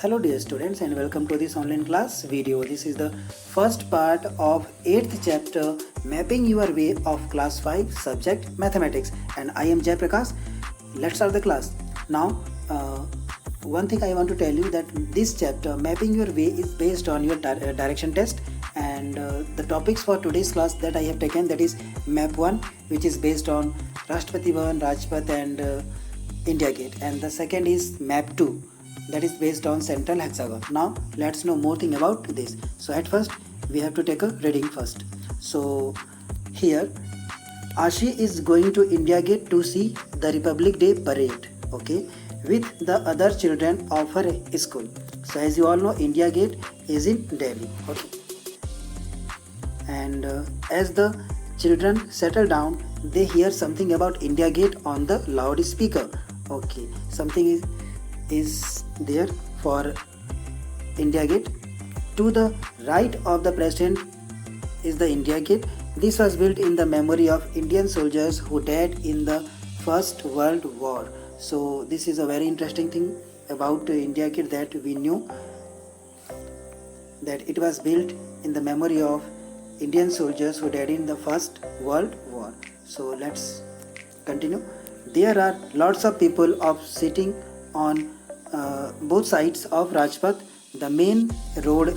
Hello dear students and welcome to this online class video. This is the first part of 8th chapter Mapping Your Way of class 5 subject Mathematics, and I am Jay Prakash. Let's start the class. Now one thing I want to tell you that this chapter Mapping Your Way is based on your direction test, and the topics for today's class that I have taken, that is Map 1, which is based on Rashtrapati Bhavan, Rajpath and India Gate, and the second is Map 2, that is based on Central Hexagon. Now let's know more thing about this. So at first we have to take a reading first. So here Ashi is going to India Gate to see the Republic Day parade, okay, with the other children of her school. So as you all know, India Gate is in Delhi, okay, and as the children settle down, they hear something about India Gate on the loudspeaker. Okay, something is there for India Gate. To the right of the president is the India Gate. This was built in the memory of Indian soldiers who died in the First World War. So this is a very interesting thing about India Gate, that we knew that it was built in the memory of Indian soldiers who died in the First World War. So let's continue. There are lots of people of sitting on both sides of Rajpath, the main road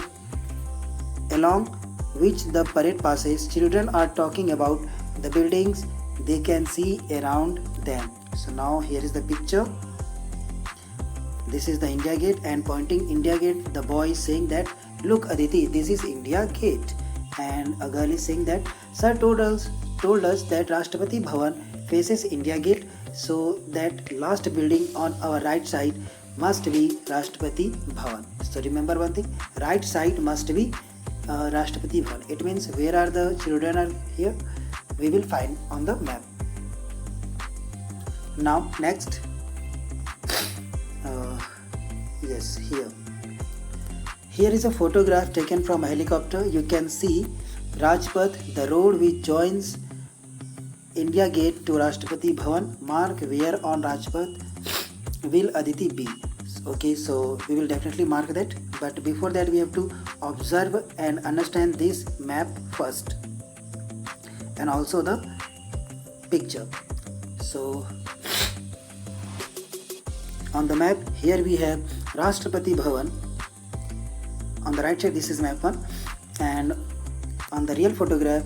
along which the parade passes. Children are talking about the buildings they can see around them. So now here is the picture. This is the India Gate, and pointing India Gate, the boy is saying that, "Look Aditi, this is India Gate." And a girl is saying that, "Sir told us that Rashtrapati Bhavan faces India Gate, so that last building on our right side must be Rashtrapati Bhavan." So remember one thing, right side must be Rashtrapati Bhavan. It means where are the children are here, we will find on the map. Now next, yes, here is a photograph taken from a helicopter. You can see Rajpath, the road which joins India Gate to Rashtrapati Bhavan. Mark where on Rajpath will Aditi be. Okay, so we will definitely mark that, but before that we have to observe and understand this map first, and also the picture. So on the map here we have Rashtrapati Bhavan. On the right side this is map 1, and on the real photograph,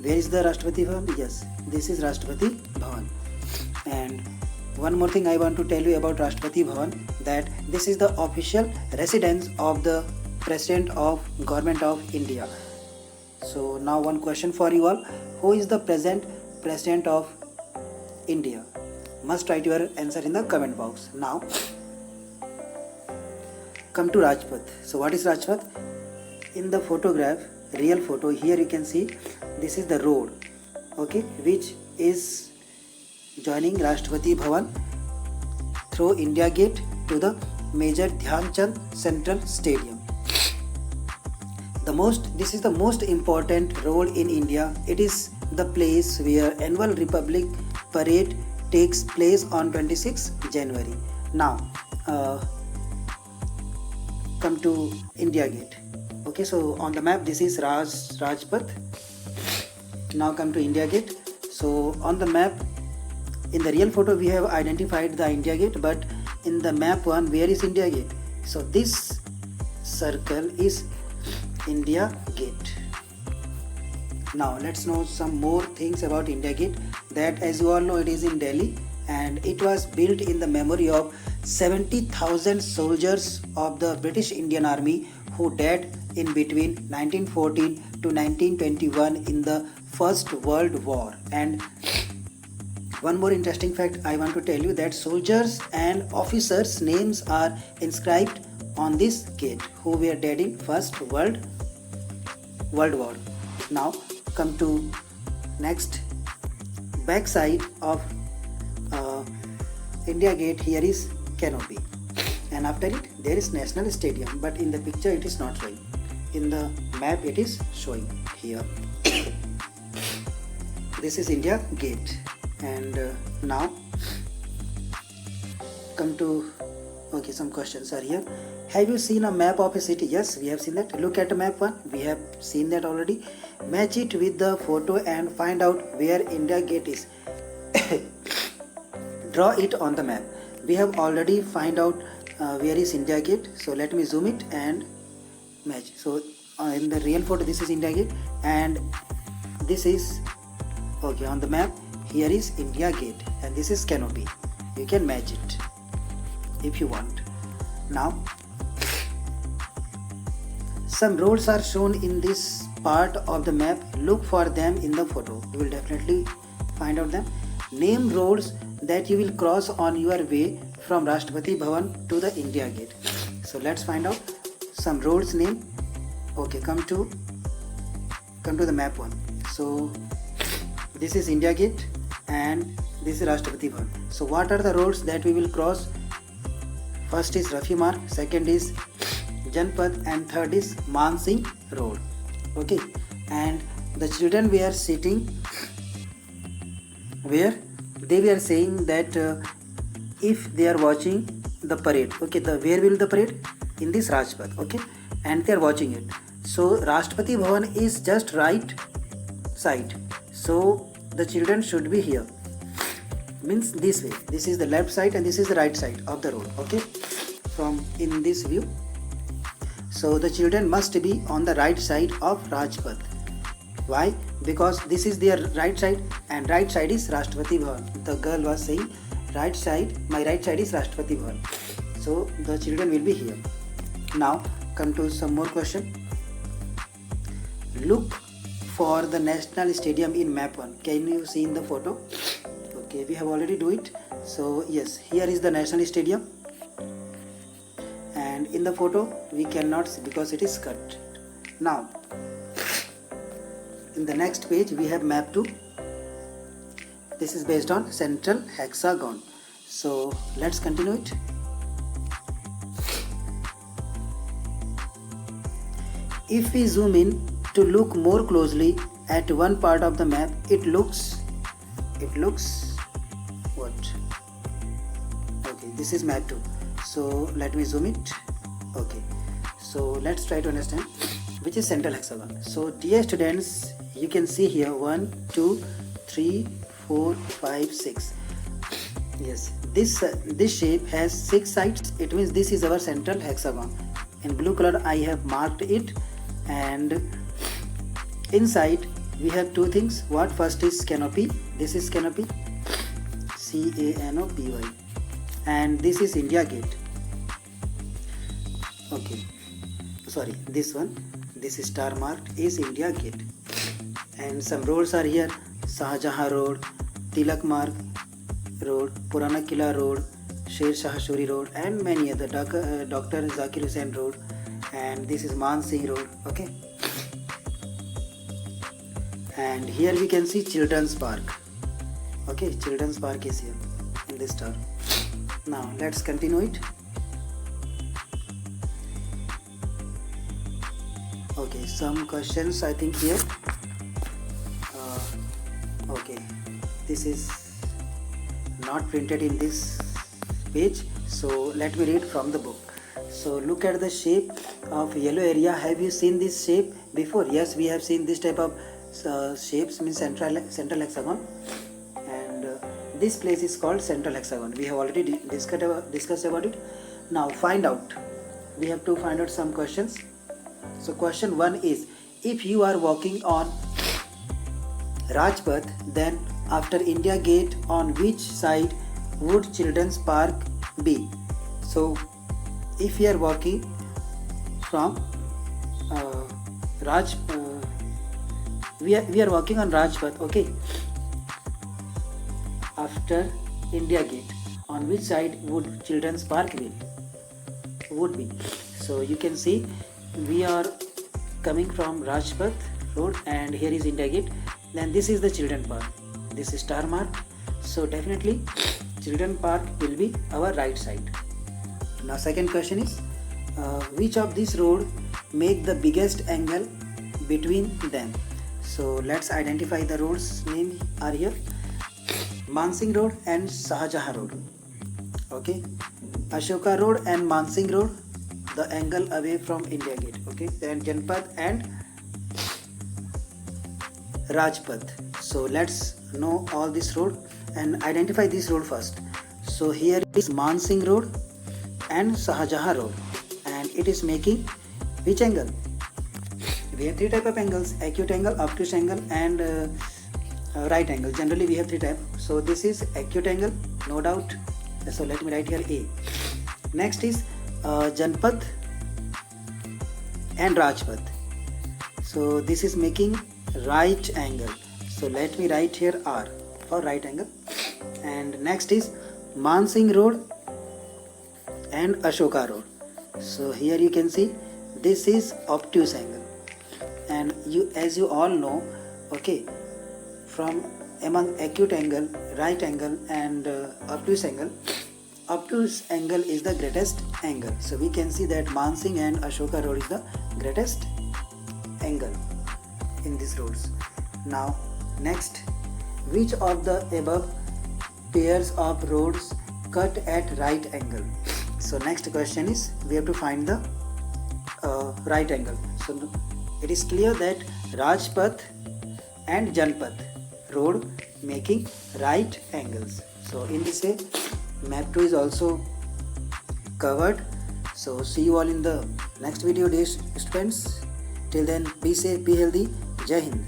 where is the Rashtrapati Bhavan? Yes, this is Rashtrapati Bhavan. And one more thing I want to tell you about Rashtrapati Bhavan, that this is the official residence of the President of Government of India. So now one question for you all: who is the present President of India? Must write your answer in the comment box. Now come to Rajpath. So what is Rajpath? In the photograph, real photo, here you can see this is the road, okay, which is joining Rashtrapati Bhavan through India Gate to the Major Dhyan Chand Central Stadium. This is the most important road in India. It is the place where annual Republic Parade takes place on 26 January. Now come to India Gate. Okay, so on the map this is Rajpath. Now come to India Gate. So on the map, in the real photo we have identified the India Gate, but in the map 1, where is India Gate? So this circle is India Gate. Now let's know some more things about India Gate, that as you all know it is in Delhi, and it was built in the memory of 70,000 soldiers of the British Indian Army who died in between 1914 to 1921 in the First World War. And one more interesting fact I want to tell you, that soldiers and officers' names are inscribed on this gate who were dead in First World War. Now come to next, back side of India Gate. Here is canopy, and after it there is National Stadium, but in the picture it is not showing. In the map it is showing here. This is India Gate. And now come to Okay, some questions are here. Have you seen a map of a city? Yes, we have seen that. Look at map 1. We have seen that already. Match it with the photo and find out where India Gate is. Draw it on the map. We have already find out where is India Gate. So let me zoom it and match. So in the real photo, this is India Gate, and this is, okay, on the map here is India Gate, and this is canopy. You can match it if you want. Now some roads are shown in this part of the map. Look for them in the photo. You will definitely find out them. Name roads that you will cross on your way from Rashtrapati Bhavan to the India Gate. So let's find out some roads name. Okay, come to the map 1. So this is India Gate and this is Rashtrapati Bhavan. So what are the roads that we will cross? First is Rafi Marg, second is Janpath, and third is Mansingh Road. Okay, and the children were sitting where they were saying that if they are watching the parade, okay, where will the parade? In this Rajpath, okay, and they are watching it. So Rashtrapati Bhavan is just right side, so the children should be here, means this way. This is the left side and this is the right side of the road, okay, from in this view. So the children must be on the right side of Rajpath. Why? Because this is their right side and right side is Rashtrapati Bhavan. The girl was saying right side, my right side is Rashtrapati Bhavan. So the children will be here. Now come to some more question. Look for the National Stadium in map 1. Can you see in the photo? Okay, we have already do it. So yes, here is the National Stadium, and in the photo we cannot see because it is cut. Now in the next page we have map 2. This is based on central hexagon. So let's continue it. If we zoom in to look more closely at one part of the map, it looks what? Okay, this is map 2. So let me zoom it. Okay, so let's try to understand which is central hexagon. So dear students, you can see here 1, 2, 3, 4, 5, 6. Yes, this shape has 6 sides. It means this is our central hexagon. In blue color I have marked it, and inside we have 2 things. What? First is canopy. This is canopy, CANOPY, and this is India Gate. Okay, sorry, this one, this is star marked is India Gate, and some roads are here: Shahjahan Road, Tilak Marg Road, Purana Killa Road, Sher Shah Suri Road, and many other. Dr. Zakir Hussain Road, and this is Mansingh Road. Okay, and here we can see Children's Park. Okay, Children's Park is here in this star. Now let's continue it. Okay, some questions I think here. Okay, this is not printed in this page, so let me read from the book. So look at the shape of yellow area. Have you seen this shape before? Yes, we have seen this type of shapes, means central hexagon, and this place is called central hexagon. We have already discussed about it. Now find out. We have to find out some questions. So question 1 is, if you are walking on Rajpath, then after India Gate, on which side would Children's Park be? So if you are walking from we are walking on Rajpath, okay, after India Gate, on which side would Children's Park would be? So you can see we are coming from Rajpath Road, and here is India Gate. Then this is the Children Park. This is star mark. So definitely Children Park will be our right side. Now second question is, which of these road make the biggest angle between them? So let's identify the roads name are here: Mansingh Road and Shahjahan Road. Okay, Ashoka Road and Mansingh Road, the angle away from India Gate. Okay, then Janpath and Rajpath. So let's know all this road and identify this road first. So here is Mansingh Road and Shahjahan Road, and it is making which angle? We have three type of angles: acute angle, obtuse angle, and right angle. Generally we have three type. So this is acute angle, no doubt. So let me write here A. Next is Janpath and Rajpath. So this is making right angle. So let me write here R for right angle. And next is Mansingh Road and Ashoka Road. So here you can see this is obtuse angle. And as you all know, okay, from among acute angle, right angle and obtuse angle is the greatest angle. So we can see that Mansingh and Ashoka Road is the greatest angle in these roads. Now next, which of the above pairs of roads cut at right angle? So next question is, we have to find the right angle. So it is clear that Rajpath and Janpath road making right angles. So in this way, map 2 is also covered. So see you all in the next video, dear students. Till then, be safe, be healthy. Jai Hind.